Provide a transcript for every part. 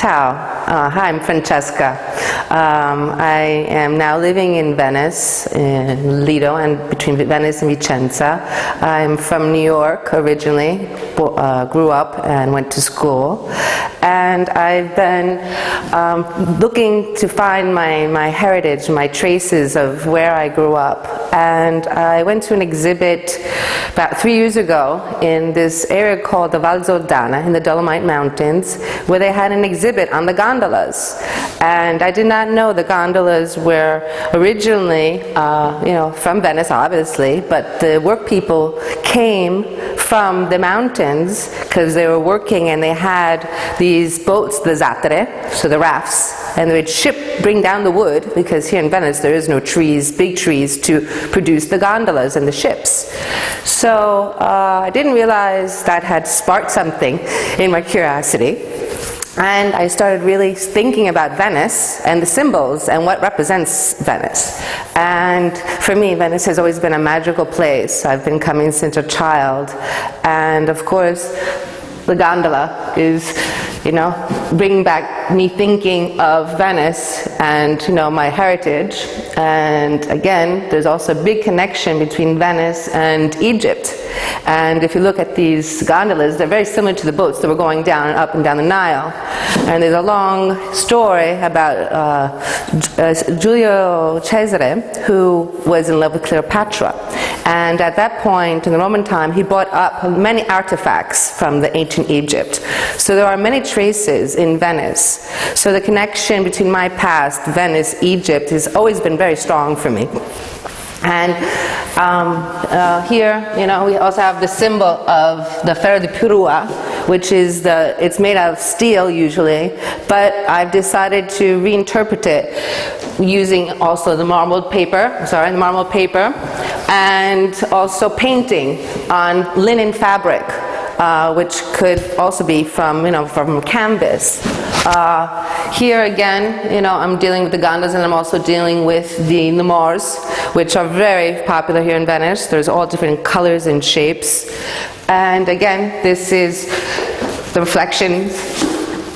Ciao. Hi, I'm Francesca. I am now living in Venice, in Lido, and between Venice and Vicenza. I'm from New York originally, grew up and went to school. And I've been looking to find my heritage, my traces of where I grew up. And I went to an exhibit about 3 years ago in this area called the Palazzo Albrizzi in the Dolomite Mountains, where they had an exhibit on the gondolas. And I did not know the gondolas were originally, from Venice, obviously, but the work people came from the mountains because they were working, and they had these boats, the zattere, so the rafts, and they would bring down the wood, because here in Venice there is no trees, big trees, to produce the gondolas and the ships. So I didn't realize that had sparked something in my curiosity. And I started really thinking about Venice and the symbols and what represents Venice. And for me, Venice has always been a magical place. I've been coming since a child. And of course, the gondola is, bringing back me thinking of Venice and, my heritage. And again, there's also a big connection between Venice and Egypt. And if you look at these gondolas, they're very similar to the boats that were going down and up and down the Nile. And there's a long story about Giulio Cesare, who was in love with Cleopatra. And at that point, in the Roman time, he brought up many artifacts from the ancient Egypt. So there are many traces in Venice. So the connection between my past, Venice, Egypt, has always been very strong for me. And here, we also have the symbol of the ferro di Pirua, which is it's made out of steel usually, but I've decided to reinterpret it using also the marbled paper, and also painting on linen fabric, which could also be from canvas. Here again, I'm dealing with the gondolas, and I'm also dealing with the lemurs, which are very popular here in Venice. There's all different colors and shapes. And again, this is the reflection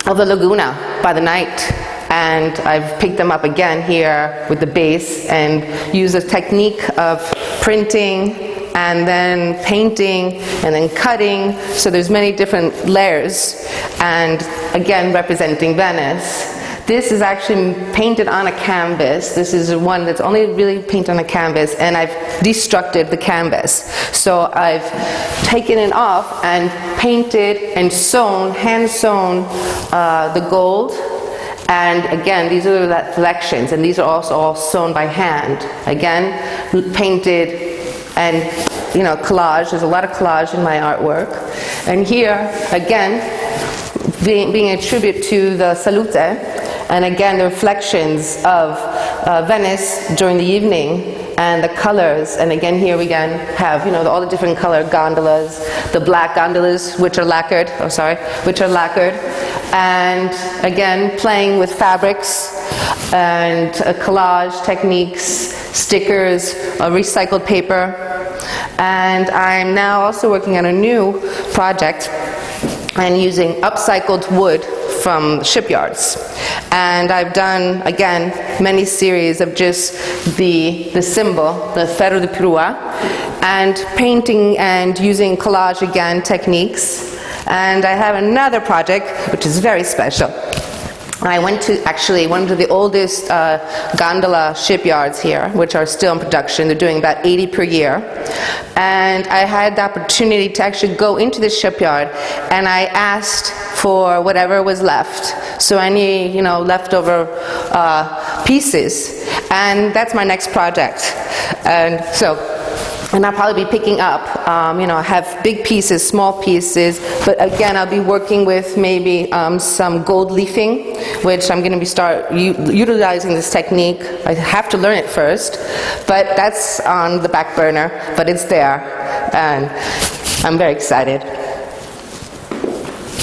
of the laguna by the night. And I've picked them up again here with the base and use a technique of printing and then painting and then cutting. So there's many different layers, and again representing Venice. This is actually painted on a canvas. This is one that's only really painted on a canvas, and I've destructed the canvas. So I've taken it off and painted and hand sewn the gold. And again, these are the reflections, and these are also all sewn by hand. Again, painted and collage. There's a lot of collage in my artwork. And here, again, being a tribute to the Salute, and again, the reflections of Venice during the evening, and the colors. And again, here we again have, all the different colored gondolas, the black gondolas, which are lacquered, and again, playing with fabrics and collage techniques, stickers, recycled paper. And I'm now also working on a new project and using upcycled wood from shipyards. And I've done, again, many series of just the symbol, the ferro di Pirua, and painting and using collage again techniques. And I have another project which is very special. I went to actually one of the oldest gondola shipyards here, which are still in production. They're doing about 80 per year. And I had the opportunity to actually go into the shipyard, and I asked for whatever was left. So any, leftover pieces. And that's my next project. And I'll probably be picking up, I have big pieces, small pieces, but again, I'll be working with maybe some gold leafing, which I'm going to utilizing this technique. I have to learn it first, but that's on the back burner, but it's there, and I'm very excited.